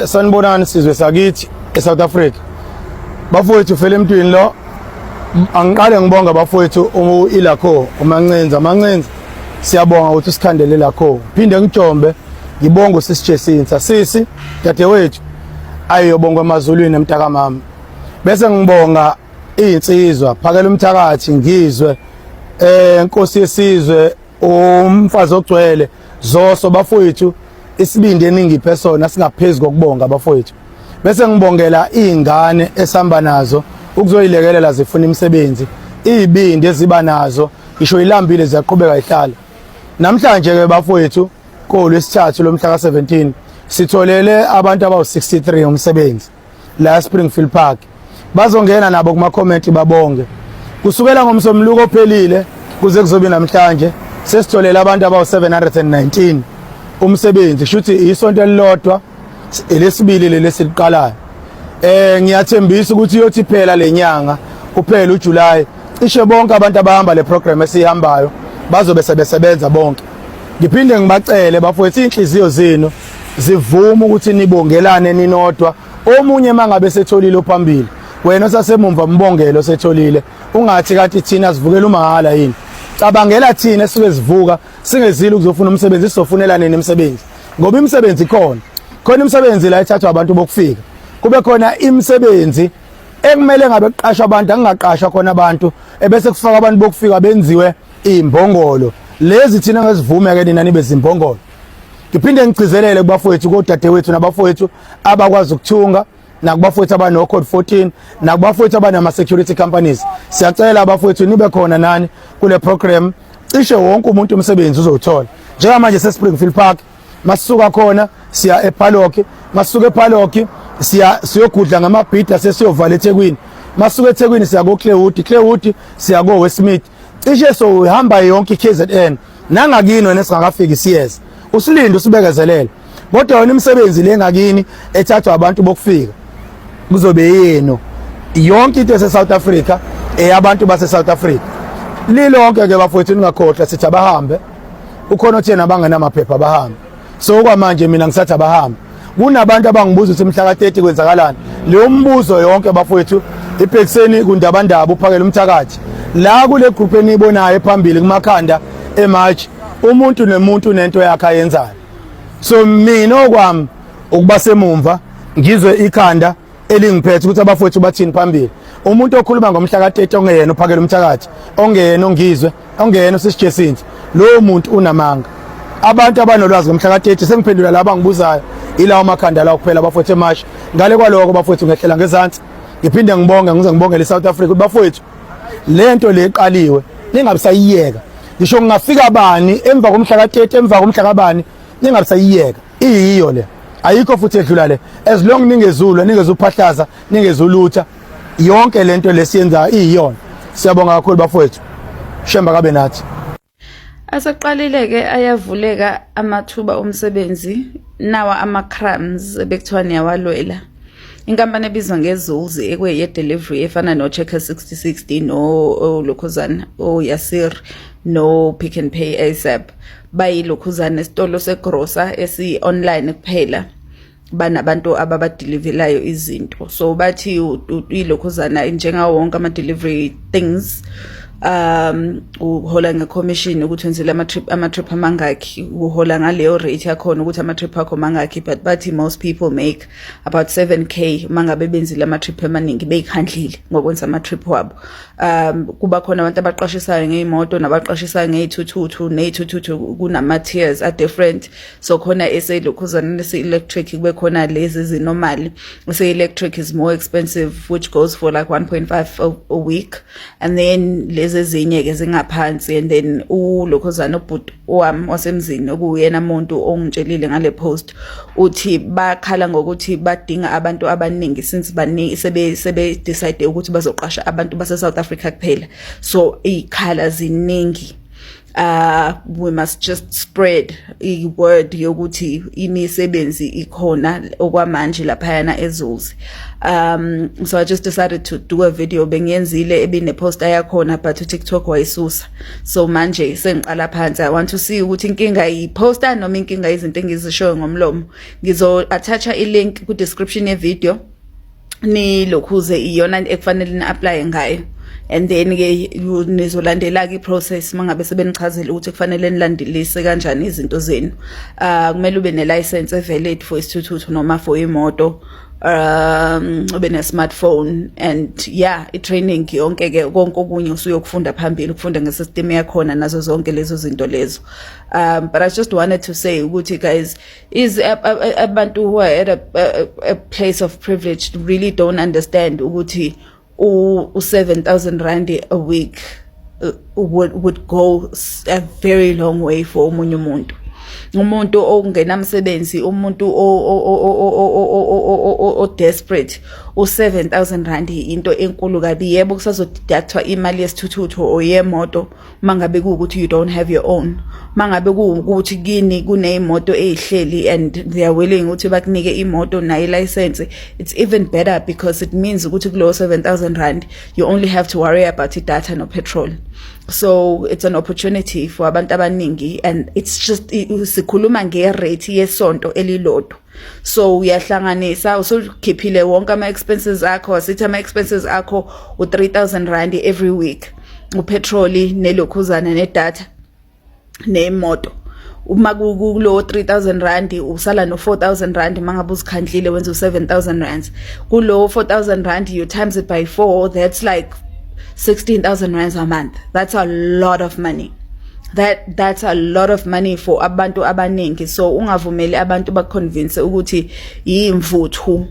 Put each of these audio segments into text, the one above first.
Sanibonani sizwe sakithi eSouth Africa. Bafowethu fela emntwini lo angiqale ngibonga bafowethu ilakho uMancenza siyabonga ukuthi usikhandele lakho. Phinde ngijombe ngibonga usisijesinsa sisi dadewethu ayobonga emazulwini emtaka mama. Bese ngibonga insizwa phakela umthakathi ngizwe Nkosi yesizwe umfazi ogcwele Zoso bafowethu isibindi eningiphe sona singaphezulu kokubonga bafowethu. Bese ngibongela izingane esihamba nazo ukuzoyilekelela zifuna imisebenzi izibindi eziba nazo ngisho ilambile ziyaqhubeka ihlala. Namhlanje ke bafowethu kolwesithathu lomhla ka17 sitholele abantu abawu63 umsebenzi la Springfield Park. Bazongena nabo kuma comment babonge. Kusukela ngomsomluko ophelile kuze kuzobe namhlanje sesitholele abantu abawu719 umsebenzi shuthi isonto elilodwa elesibili lelesiqalayo. Ngiyathembisa ukuthi uyothi phela lenyanga kuphela uJuly cishe bonke abantu abahamba le program esihambayo bazobe sebesebenza bonke. Ngiphinde ngibacele bafowethu inhliziyo zenu zivuma ukuthi nibongelane ninodwa. Omunye mangabe setholile ophambili wena osasemumva mbongelo setholile ungathi kathi thina sivukela umahala yini. Cabangela thina esike sivuka singezile ukuzofuna umsebenzi sizofunela nini imisebenzi ngoba imisebenzi khona imisebenzi la ethathwa abantu bokufika kube khona imisebenzi ekumele ngabe kuqasha abantu angaqasha khona abantu ebese kufaka abantu bokufika benziwe imbongolo lezi thina ngesivume ke nina nibe zimbongolo. Ngiphinde ngigcizelele kubafowethu kodadewethu nabafowethu abakwazi ukuthunga nakubafowethu abano code 14 nakubafowethu abanama security companies. Siyacela abafowethu nibe khona nani kule program cishe wonke umuntu umsebenzi uzothola. Njengamanje seSpringfield Park masuka khona siya ePhaloki, masuka ePhaloki siyogudla ngamabhida sesiyovala eThekwini, masuka eThekwini siya ko Clearwood siya ko Westmead. Cishe so uhamba yonke iKZN nangakini wena singakafiki siyeza usilinde usibekezelele kodwa wena imisebenzi lengakini ethathwa abantu bokufika kuzobe yenu yonke into eseSouth Africa eyabantu baseSouth Africa lilonke ke bafowethu ningakhohlwa sithi abahambe ukhona othena abangenamaphepha abahambe. So kwamanje mina ngisathi abahambe kunabantu abangibuza ukuthi mhla ka30 kwenzakalani leyo mbuzo yonke bafowethu iphekiseni kundabandaba uphakela umthakathi la kule group enibonayo phambili kumakhanda eMarch umuntu nemuntu nento yakhe ayenzayo. So mina okwami ukuba semumva ngizwe ikhanda elingiphethe ukuthi abafowethu bathini phambili. Umuntu okhuluma ngomhla ka30 ongeyena uphakela umthakathi ongeyena ongizwe ongeyena usisijesinsi lo muntu unamanga. Abantu abanolwazi ngomhla ka30 sengiphendula laba ngibuzayo ilawo makhanda la kuphela abafowethu eMarch ngale kwaloko abafowethu ngehlela ngezantsi. Ngiphinde ngibonge ngize ngibongele eSouth Africa bafowethu lento leqaliwe ningabisayiyeka ngisho ngingafika bani emva komhla ka30 emva komhla kabani ningabisayiyeka iyiyo le ayikho futhi edlula le as long ningezulwa ningezuphahlaza ningezulutha yonke lento lesiyenza iyiyona. Siyabonga kakhulu bafowethu shemba kabe nathi. Asaqalile ke ayavuleka amathuba omsebenzi nawa ama-crumbs bekuthiwa niyawalwela. Inkampani ebizwa ngeZulz ekwe delivery efana no-Checker 6060 no-Lokhuzana o-Yasir no-Pick n Pay ASAP bayilokhuzana esitolo segrosa esi-online kuphela banabantu ababadilivelayo izinto. So bathi ilokhuzana njengawo wonke ama-delivery things uhola ngecommission ukuthi wenzile ama-trip amangaki uhola ngaleyo rate yakhona ukuthi ama-trip akho mangaki but bathi most people make about 7k mangabe benzile ama-trip amaningi beyikhandlile ngokwenza ama-trip wabo. Kuba khona abantu abaqashisayo ngeyimoto nabaqashisayo ngeyithuthuthu neyithuthuthu kunama-tiers are different. So khona eseyilokhuzana ese-electric kube khona lezi zinormal ese-electric is more expensive which goes for like 1.5 a week and then lezi ezinye ke zingaphansi and then ulokhuzana ubhuti wami wasemzini okuyena umuntu ongitshelile ngale post uthi bakhala ngokuthi badinga abantu abaningi since baningi sebe decide ukuthi bazoqasha abantu base South Africa kuphela so ikhala ziningi we must just spread the word yokuthi imisebenzi ikhona okwamanje laphayana eZulzi. So I just decided to do a video bengiyenzile ebine poster yakhona but TikTok wayisusa. So manje sengiqala phansi I want to see ukuthi inkinga yiposter noma inkinga izinto engizishoyo ngomlomo. Ngizo attach a link ku description ye video ni lokhuze iyona ekufanele ni apply ngayo. And then ke nizolandela ke process mangabe sebenichazela ukuthi kufanele nilandelise kanjani izinto zenu. Kumele ube ne license valid for isithuthuthu noma for imoto. Ube ne smartphone and yeah i-training yonke ke konke okunye usuyokufunda phambili ukufunda ngesystem yakhona nazo zonke lezo zinto lezo. But I just wanted to say ukuthi guys is abantu who are at a place of privilege really don't understand ukuthi 7,000 rand a week would go a very long way for omunye umuntu ongenamsebenzi umuntu o desperate 7,000 rand into enkulu kabi yebo kusazodathwa imali yesithuthuthu oyemoto mangabe ukuthi you don't have your own mangabe ukuthi kini kuneimoto ezihleli and they are willing ukuthi bakunike imoto nayi license. It's even better because it means ukuthi kulo 7,000 rand you only have to worry about the data no petrol. So it's an opportunity for abantu abaningi and it's just sikhuluma ngerate yesonto elilodwa. So uyahlanganisa usukhiphile wonke ama expenses akho asithi ama expenses akho u3,000 rand every week upetrol nelokhuzana nedata nemoto. Uma kulo 3,000 rand usala no 4,000 rand mangabe uzikhandlile wenza 7,000 rands kulo 4,000 rand you times it by 4 that's like 16,000 rands a month. That's a lot of money. That's a lot of money for abantu abaningi. So ungavumeli abantu baconvince ukuthi yimvuthu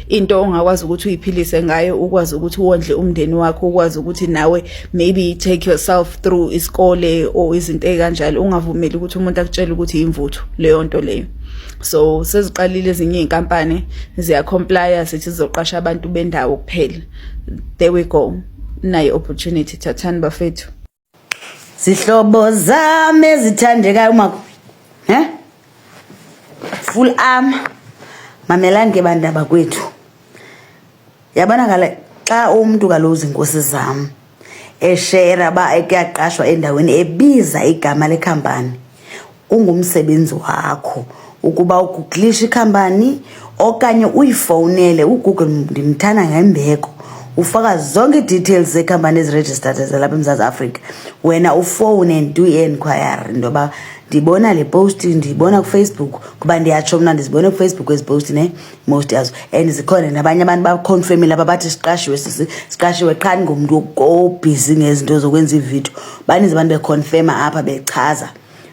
into ongakwazi ukuthi uyiphilise ngayo ukwazi ukuthi uwondle umndeni wakho ukwazi ukuthi nawe maybe take yourself through isikole or izinto ekanjalo ungavumeli ukuthi umuntu akutshele ukuthi yimvuthu leyo nto leyo. So seziqalile ezinye inkampani ziya comply sithi zizoqasha abantu bendawo kuphela. There we go. Nayi opportunity thathani bafethu. Sihlobo zami ezithandekayo mako. Full arm. Mamelani ke bandaba kwethu. Yabona ngale xa umuntu kalozi inkosi zami eshare ba ekuyaqashwa endaweni ebiza igama lekhampani. Ungumsebenzi wakho ukuba uguglisha ikhampani okanye uyifonele uGoogle ndimthana ngembeko. Ufaka zonke details zecompany registered ezalapha eMzantsi Africa wena ufone and do inquiry ndoba ndibona le post ndibona ku Facebook kuba ndiyatsho mna ndizibona ku Facebook ezi post ne most yazo and zikhona nabanye abantu ba confirm laba bathi siqashiwe qha ngomuntu obusy ngezinto zokwenza ivideo baninzi abantu beconfirm apha bechaza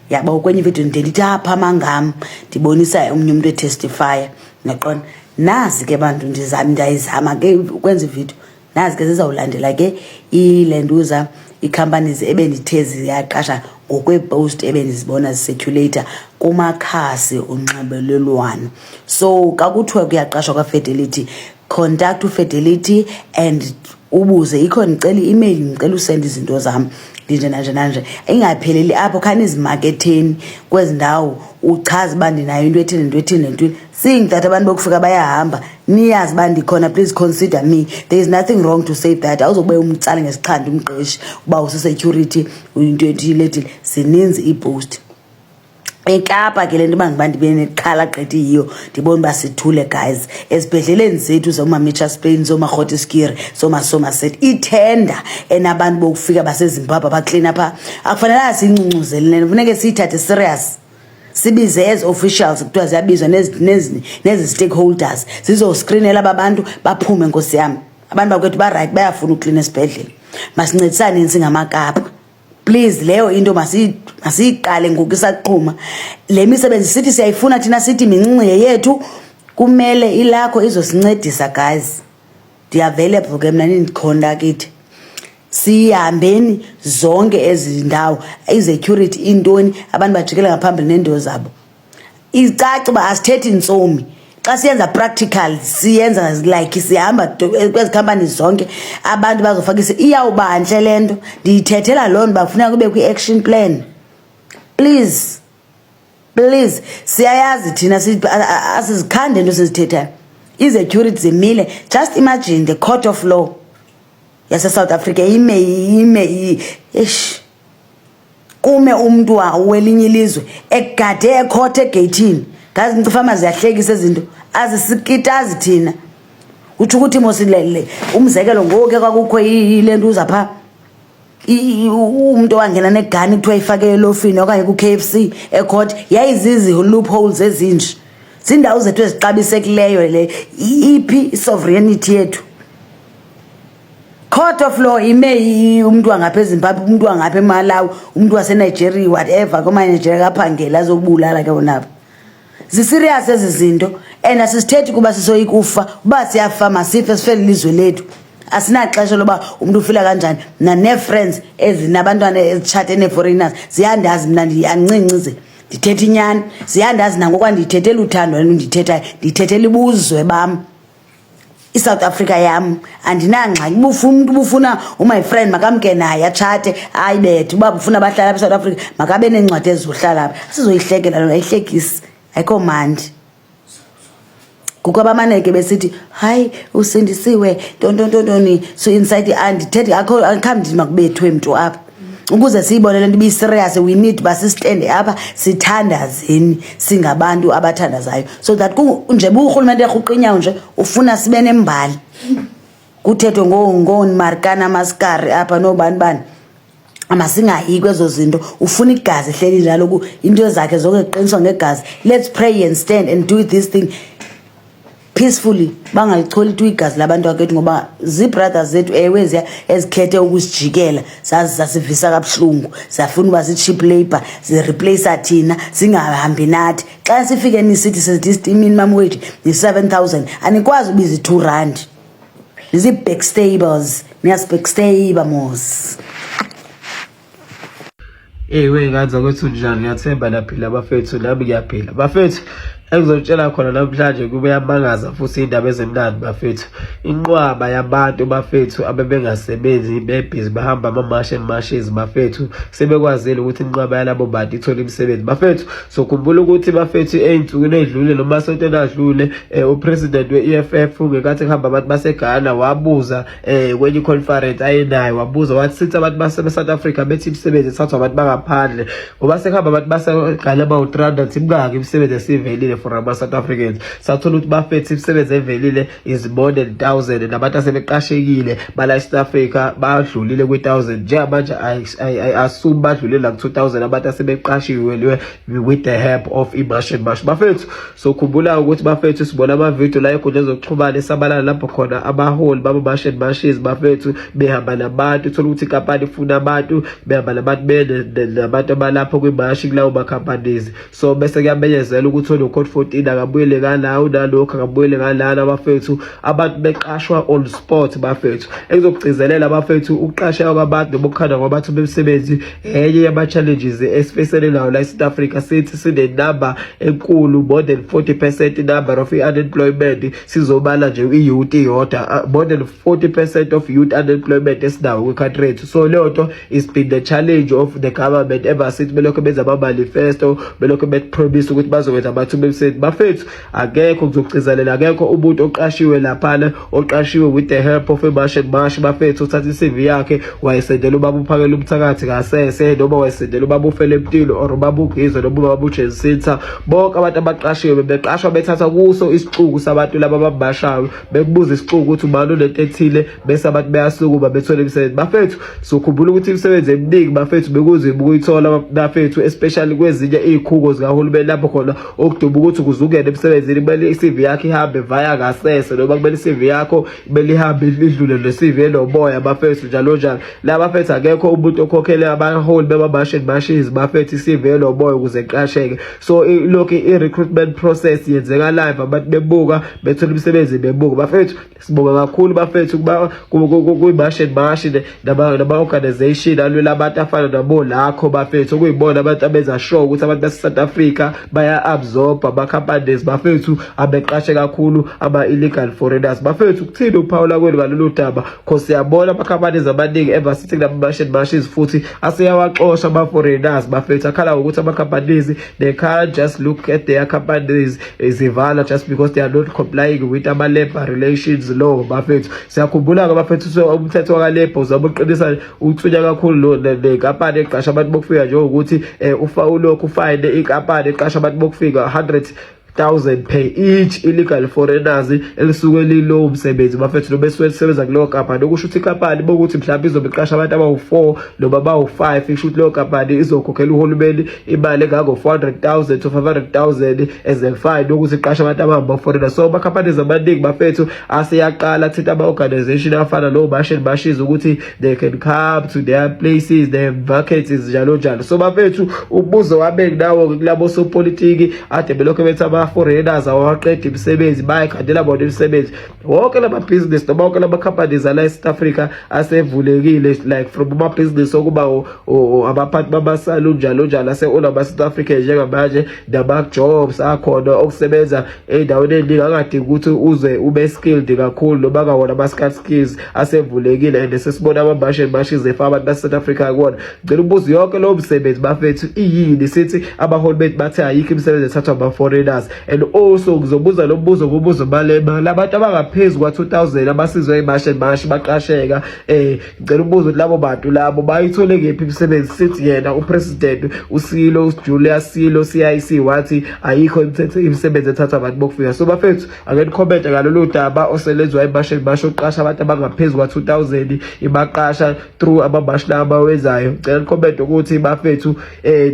yaba kwenye ivideo ndithi apha mangam ndibonisa umunye umuntu etestify ngaqona nazi ke bantu ndiyizama ke ukwenza ivideo nazi ke zizawulandela ke ilenduza icompanies ebendithezi yaqasha ngokwepost ebendizibona zicirculator kumakhasi onxibelelwano. So kakuthiwa kuyaqashwa kwaFidelity contact uFidelity and ubuze ikhona ngicela i-email ngicela usend izinto zami nje ingapheleli apho khani izimarketeni kwezindawo uchaza bandi nayo into ethini singithatha abantu bokufika bayahamba niyazi bandi khona please consider me. There is nothing wrong to say that awuzobe umtsala ngesikhanda umqeshi uba usecurity into ethile sininzi ipost eKapa ke lento bangibandi beneqhala gqithi yiyo ndibona basithule guys esibhedleleni zethu zoma Mitchells Plain zoma Grooteskier zoma Somerset itenda enabantu bokufika baseZimbabwe ba clean up akufanele sincuncuzelene kufuneka siyithathe serious sibize as officials kuthiwa ziyabizwa nezi stakeholders sizo screenela abantu baphume nkosi yami abantu bakwethu ba right bayafuna uclean esibhedlela masincedisane singamakapa. Please leyo into masiqale ngokisaqhuma le misebenzi sithi siyayifuna thina sithi mincinci yethu kumele ilakho izosincedisa guys. They available ke mina nindikhonda kithi sihambeni zonke ezindawo isecurity intoni abantu bajikela ngaphambili nendo zabo icaci ba asithethi insomi xa siyenza practical siyenza like sihamba kwezi companies zonke abantu bazofakisa iyawubanhle lento ndiyithethela loo nto bafuna kube kwi action plan Please siyayazi thina asizikhande into sizithethayo. Izecurity zimile. Just imagine the court of law yase South Africa kume umuntu welinye ilizwe egade ecourt egatini. Ngazi ngicifama ziyahlekisa izinto azisikitazi thina. Uthi ukuthi mosilele umzekelo ngoke kwakukho ilento uzapha umuntu wangena negani kuthiwa ifake elofini okanye ku KFC ecourt yayizizi loopholes ezinje. Zindawo zethu ezixabisekileyo le iphi sovereignty yethu. Court of law ime umuntu wangaphezulu Zimbabwe, umuntu wangapha eMalawi, umuntu wase Nigeria, whatever kuma Nigeria kaphangela azobulala ke wonapha. Ziserious ezizinto and asisithethi kuba sisoyikufa uba siyafa masife sifele ilizwe lethu. Asinaxesha loba umuntu ufila kanjani na friends ezinabantwana ezichathe ne foreigners ziyandazi mina ndiyancinci ndithethe inyani ziyandazi nangokwa ndithethela uthando ndithethela ibuzwe bam iSouth Africa yam andinangxaki umuntu bufuna my friend makamke naye achate ayibethe uba ufuna abahlala eSouth Africa makabe nencwadi ezizohlala lapha sizoyihlekela lona ayihlekisi ayikho mandi. Kuko abamaneke besithi hayi usindisiwe ntontoni so inside andithethe akho angikhambi makubethwe umuntu apha ukuze siyibone lento ibi serious. We need basistand apha sithandazeni singabantu abathandazayo so that nje urhulumente eqhuqinyayo nje ufuna sibe nembali kuthethwe Marikana Maskari apha nobani amasingayi kwezo zinto ufuna igazi ehleli njalo into zakhe zokuqiniswa ngegazi. Let's pray and stand and do this thing peacefully bangalicholi tu igazi labantu akethu ngoba brothers zethu ewe ezikhethe ukusijikela sasivisa kabuhlungu safuna uba cheap labor replace thina singahambi nathi xa sifike nisithi sithi minimum wage ni 7,000 anikwazi ubiza 2 rand izi backstabbers backstable mos. Ewe ngaza kwethu njani ngiyathemba laphila bafethu nami ngiyaphila bafethu. Engizotshela khona namhlanje kube yamangaza futhi indaba ezimnandi bafethu. Inqwaba yabantu bafethu abebengasebenzi bebhizi bahamba ama-marches bafethu sebekwazile ukuthi inqwaba yalabo bantu ithola imisebenzi bafethu. So khumbula ukuthi bafethu ey'nsukwini ey'dlule noma asontweni adlule upresident we-EFF ngekathi kuhamba abantu baseGhana wabuza kwenye conference ayenayo wabuza wathi sithi abantu base-South Africa bethi imisebenzi ithathwa abantu bangaphandle ngoba sekuhamba abantu baseGhana bawu-300 imngaki imisebenzi esivelile for ama-South Africans. Sathola ukuthi bafethu imisebenzi evelile is more than 1,000 nabantu asebeqashekile bala eSouth Africa badlulile kwi-1,000 njengamanje assume badlulile la ku-2,000 abantu asebeqashiwe with the help of i-March bafethu. So khumbula ukuthi bafethu sibona ama-video la enkundleni zokuxhumana esabalala lapho khona abaholi bama-marches bafethu behamba nabantu uthola ukuthi inkampani ifuna abantu behamba nabantu nabantu abalapho kwi-march kulawo ma-companies. So bese kuyamenyezela ukuthi code 14 akabuyele ngalawo nalokho akabuyele ngalana bafethu abantu beqashwa on spot bafethu. Engizokugcizelela bafethu ukuqashwa kwabantu bokukhanda kwabantu bemsebenzi enye yama challenges esifesele nawo la eSouth Africa sithi sine number enkulu more than 40% number of unemployment sizobala nje i-youth yodwa more than 40% of youth unemployment esinawo kwi-country yethu. So leyo is been the challenge of the government ever since belokho benza ama-manifesto belokho bepromise ukuthi bazokwenza abantu bemsebenzi bafethu. Akekho ngizokugcizelela akekho umuntu oqashiwe laphana oqashiwe with the help of a-march bafethu uthatha i-CV yakhe wayesendela ubaba uphakela umthakathi ngasese noma wayesendela ubaba ufele empilo or ubaba ugizwe noma ubaba uJensitha. Bonke abantu abaqashiwe beqashwa bethatha kuso isixuku sabantu laba ababashayo bekubuza isixuku ukuthi ubani lento ethile bese abantu beyasukuma bethola imisebenzi bafethu. So khumbula ukuthi imisebenzi eminingi bafethu bekuzima ukuyithola bafethu especially kwezinye iy'khuko zikahulumeni lapho khona okuduba ukuthi kuzungene emsebenzini kumele i-CV yakho ihambe via ngasese noma kumele i-CV yakho kumele ihambe idlule le-CV enomoya bafethu njalo njalo. La bafethu akekho umuntu okhokhele abaholi bama-marches bafethu i-CV enomoya ukuze iqasheke. So lokhu i-recruitment process yenzeka live abantu bebuka bethola imisebenzi bebuka bafethu. Sibonga kakhulu bafethu kuba kuyi-march nama-organization alwela abantu afana nabo lakho bafethu okuyibona abantu abenza sure ukuthi abantu base-South Africa baya-absorba ama-companies bafethu abeqashe kakhulu ama-illegal foreigners. Bafethu kuthini uphawula kwenu ngalolu daba? Because siyabona ama-companies amaningi ever sithi kulama-martian marshes futhi aseyawaxosha ama-foreigners. Bafethu akhala ukuthi ama-companies they can't just look at their companies zivala just because they are not complying with ama-labor relations law. Bafethu siyakhumbula-ke bafethu umthetho waka-labor uzabe uqinisa uthunya kakhulu nenkampani eqasha abantu bokufika njengokuthi ulokhu ufayine inkampani eqasha abantu bokufika 100,000 per each illegal foreigners elisuke lilowo msebenzi. Bafethu noma esuke lisebenza kuleyo kampani okusho ukuthi inkampani bokuthi mhlawumbe izobeqasha abantu abawu4 noma abawu5 isho ukuthi leyo kampani izokhokhela uhulumeni imali engako 400,000 to 500,000 as a fine ukuthi iqasha abantu abama-foreigners. So ama-companies amaningi bafethu aseyaqala thinta ama-organization afana no-martian marshes ukuthi they can come to their places, their vacancies njalo njalo. So bafethu umbuzo wami nawo kulabo sopolitiki ade belokho bethi ama-foreigners awaqeda imisebenzi bayakhandela bona imisebenzi. Wonke lama-business noma wonke lama-companies ala eSouth Africa asevulekile like from ama-business okuba abaphathi bama-salon njalo njalo ase-all ama-South Africa njengamanje nama-jobs akhona okusebenza ey'ndaweni ey'ningi angadingi ukuthi uze ube skilled kakhulu noma kawona ama-skill skills asevulekile and sesibona ama-martian marshes efaka abantu base-South Africa kuwona. Ngicela ubuze yonke lowo msebenzi bafethu iyini sithi abahulumeni bathi ayikho imisebenzi ethathwa ama-foreigners. And also ngizobuza lo mbuzo kubuzo balema labantu abangaphezu kwa-2,000 abasizwe i-martian marsh baqasheka. Ngicela ubuzo ukuthi labo bantu labo bayithole ngephi imisebenzi sithi yena upresident uSilo Julius Silo CIC wathi ayikho imisebenzi ethathwa abantu bokufika. So bafethu ake nikhommente ngalolu daba oselezwa i-martian marsh oqasha abantu abangaphezu kwa-2,000 ibaqasha through ama-marsh abawenzayo. Ngicela nikhommente ukuthi bafethu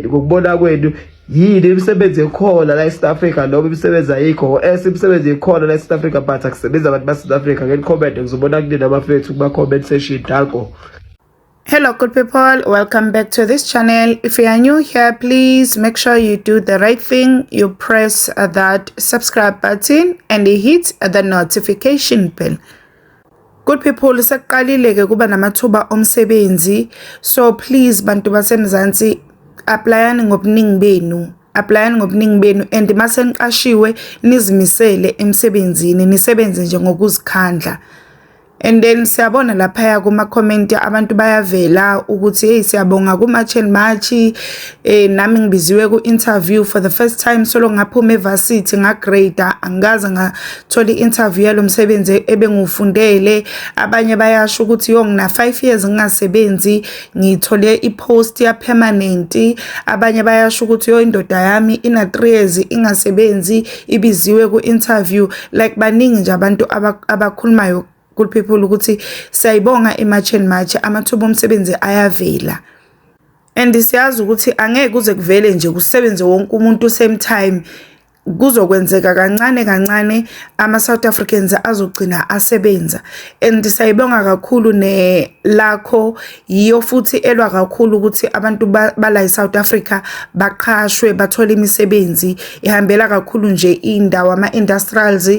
ngokubona kwenu yini imisebenzi ekhona la eSouth Africa noma imisebenzi ayikho imisebenzi ekhona la eSouth Africa but akusebenza abantu base-South Africa. Ngeke comment ngizobona kunina bafethu kuma-comment section. Danko. Hello good people, welcome back to this channel. If you are new here, please make sure you do the right thing. You press that subscribe button and you hit the notification bell. Good people, sekuqalile ke kuba namathuba omsebenzi, so please bantu baseMzansi applyani ngobuningi benu and mase niqashiwe nizimisele emsebenzini, nisebenze nje ngokuzikhandla. And then siyabona lapha kuma comment abantu bayavela ukuthi hey siyabonga ku Martian March nami ngibiziwe ku interview for the first time solo ngaphuma evarsity ngagrade angaze ngathola interview yalo msebenzi ebengufundele. Abanye bayasho ukuthi yo ngina 5 years ngingasebenzi ngithole ipost ya permanent. Abanye bayasho ukuthi yo indoda yami ina 3 years ingasebenzi ibiziwe ku interview. Like baningi nje abantu abakhulumayo good people ukuthi siyayibonga i-Martian March amathuba omsebenzi ayavela. And siyazi ukuthi angeke kuze kuvele nje kusebenze wonke umuntu same time. Kuzokwenzeka kancane ama-South Africans azogcina asebenza. And sayibonga kakhulu lakho yiyo futhi elwa kakhulu ukuthi abantu bala eSouth Africa baqashwe bathole imisebenzi. Ihambela kakhulu nje indawo ama-industrials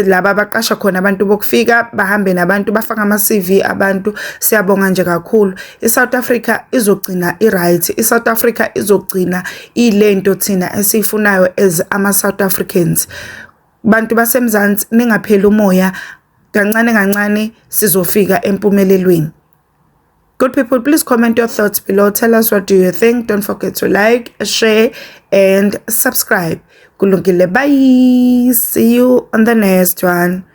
laba baqasha khona abantu bokufika bahambe nabantu bafaka ama-CV abantu. Siyabonga nje kakhulu. iSouth Africa izogcina i-right. iSouth Africa izogcina ilento thina esifunayo as ama-South Africans. Bantu baseMzansi ningaphela umoya, kancane sizofika empumelelweni. Good people, please comment your thoughts below. Tell us what do you think. Don't forget to like, share and subscribe. Kulungile, bye. See you on the next one.